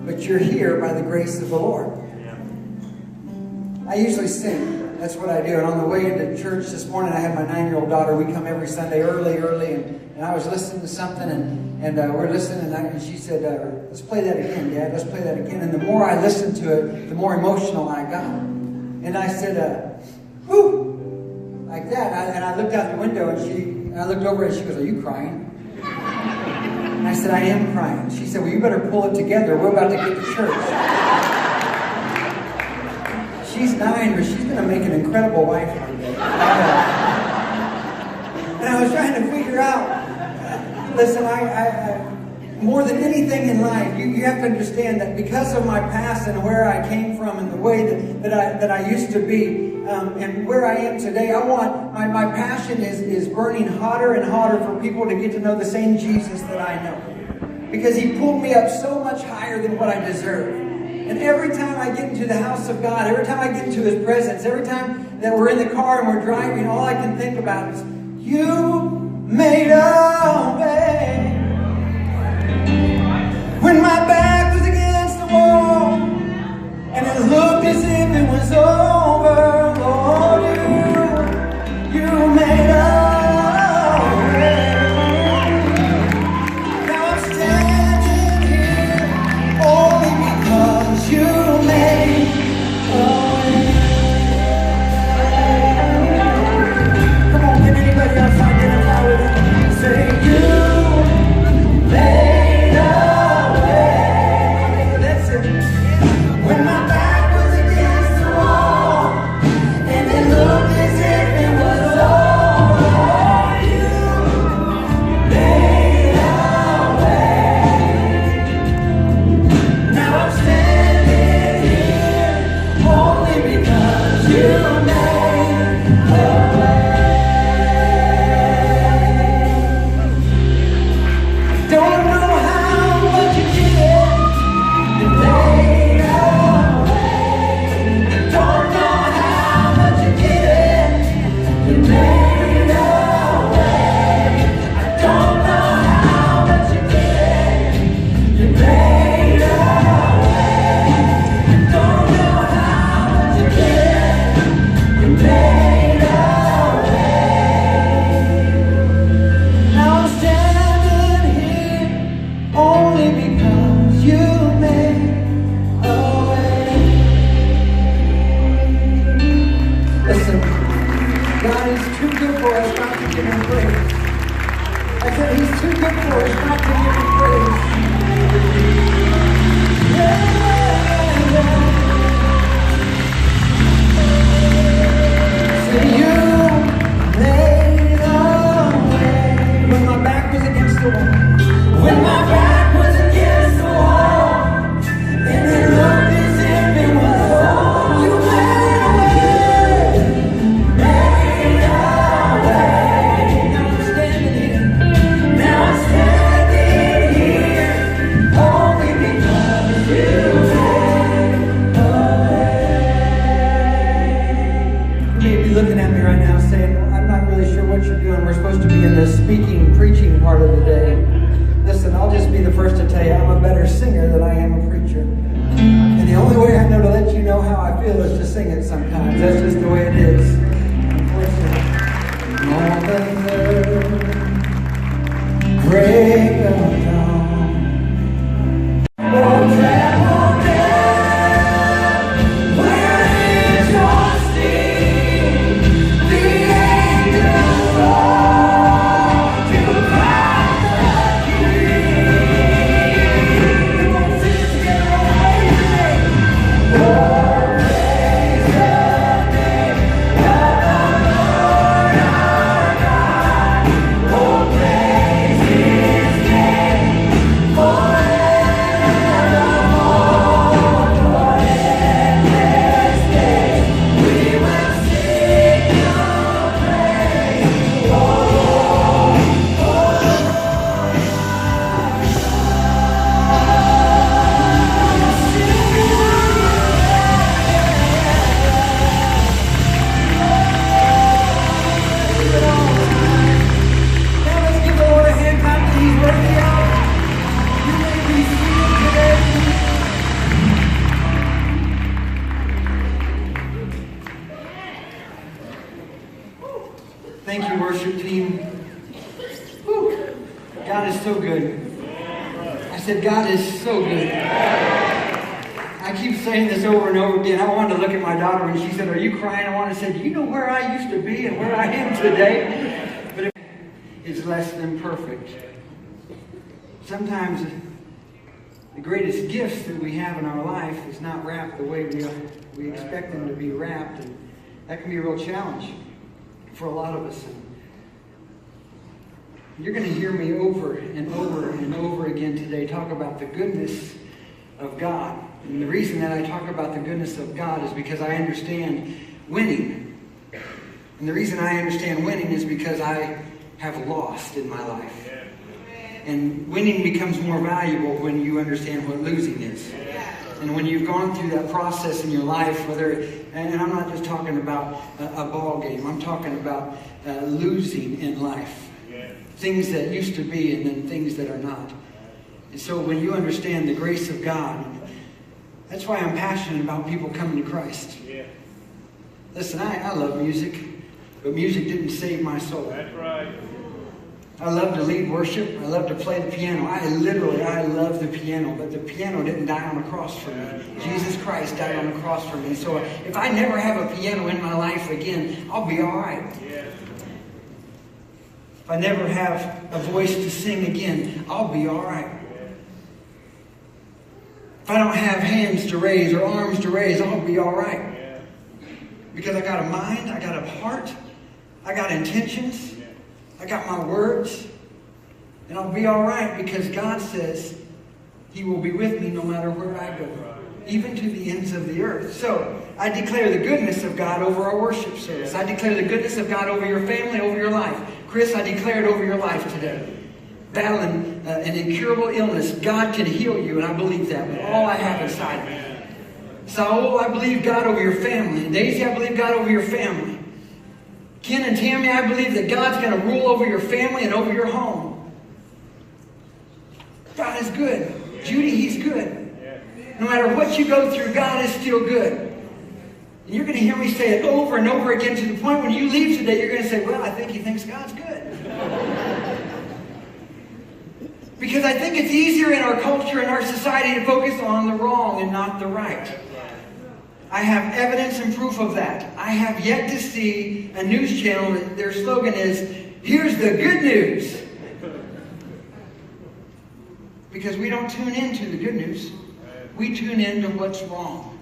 but you're here by the grace of the Lord. I usually sing. That's what I do. And on the way to church this morning, I had my 9-year-old daughter. We come every Sunday early, and I was listening to something, and we're listening, and she said, let's play that again, Dad. Let's play that again. And the more I listened to it, the more emotional I got. And I said, whoo, like that. And I looked out the window, and I looked over, and she goes, are you crying? And I said, I am crying. She said, well, you better pull it together. We're about to get to church. She's 9, but she's going to make an incredible wife one day. And I was trying to figure out, listen, I more than anything in life, you have to understand that because of my past and where I came from and the way that I used to be and where I am today, I want, my passion is burning hotter and hotter for people to get to know the same Jesus that I know. Because he pulled me up so much higher than what I deserve. And every time I get into the house of God, every time I get into his presence, every time that we're in the car and we're driving, all I can think about is, you made a way. When my back was against the wall, and it looked as if it was over, Lord, you made a way. Now I'm standing here only because you made a way. Come on, can anybody else identify with it? Say, you made a way. That's it. When my back was against the wall, and it looked as if it was over, you made a way. Now I'm standing here only because you made a way. Don't know how much you did, you made a way. Don't know how much you did, you made a way. I don't know how much you did, you made a way. I don't know how much you did, you made a way. Now I'm standing here only because you made a way. Listen, God is too good for us not to give him praise. I said he's too good for us not to give him praise. Say, you made a way. When my back was against the wall. When my back was against the wall, and it looked as if it was all, you made a way. Made a way. Now I'm standing here. Now I'm standing here only because you made a way. You may be looking at me right now saying, I'm not really sure what you're doing. We're supposed to be in the speaking, preaching part of the day. Listen, I'll just be the first to tell you I'm a better singer than I am a preacher. And the only way I know to let you know how I feel is to sing it sometimes. That's just the way it is. Unfortunately. All the earth, break of dawn. Oh, travel down, where is your sting? The angels roar to Christ the King. Come on, sing it together. Oh, praise the said, God is so good. I keep saying this over and over again. I wanted to look at my daughter and she said, are you crying? I wanted to say, do you know where I used to be and where I am today? But it's less than perfect. Sometimes the greatest gifts that we have in our life is not wrapped the way we expect them to be wrapped. And that can be a real challenge for a lot of us. You're going to hear me over and over and over again today talk about the goodness of God. And the reason that I talk about the goodness of God is because I understand winning. And the reason I understand winning is because I have lost in my life. And winning becomes more valuable when you understand what losing is. And when you've gone through that process in your life, and I'm not just talking about a ball game, I'm talking about losing in life. Things that used to be and then things that are not. And so when you understand the grace of God, that's why I'm passionate about people coming to Christ. Listen, I love music, but music didn't save my soul. That's right. I love to lead worship. I love to play the piano. I love the piano, but the piano didn't die on a cross for me. Jesus Christ died on a cross for me. So if I never have a piano in my life again, I'll be all right. If I never have a voice to sing again, I'll be all right. If I don't have hands to raise or arms to raise, I'll be all right. Because I got a mind, I got a heart, I got intentions, I got my words, and I'll be all right because God says He will be with me no matter where I go, even to the ends of the earth. So I declare the goodness of God over our worship service. I declare the goodness of God over your family, over your life. Chris, I declare it over your life today. Battling an incurable illness, God can heal you, and I believe that with all I have inside of me. Saul, I believe God over your family. And Daisy, I believe God over your family. Ken and Tammy, I believe that God's going to rule over your family and over your home. God is good. Judy, He's good. No matter what you go through, God is still good. And you're going to hear me say it over and over again to the point when you leave today, you're going to say, well, I think he thinks God's good. Because I think it's easier in our culture and our society to focus on the wrong and not the right. I have evidence and proof of that. I have yet to see a news channel that their slogan is, here's the good news. Because we don't tune into the good news. We tune into what's wrong.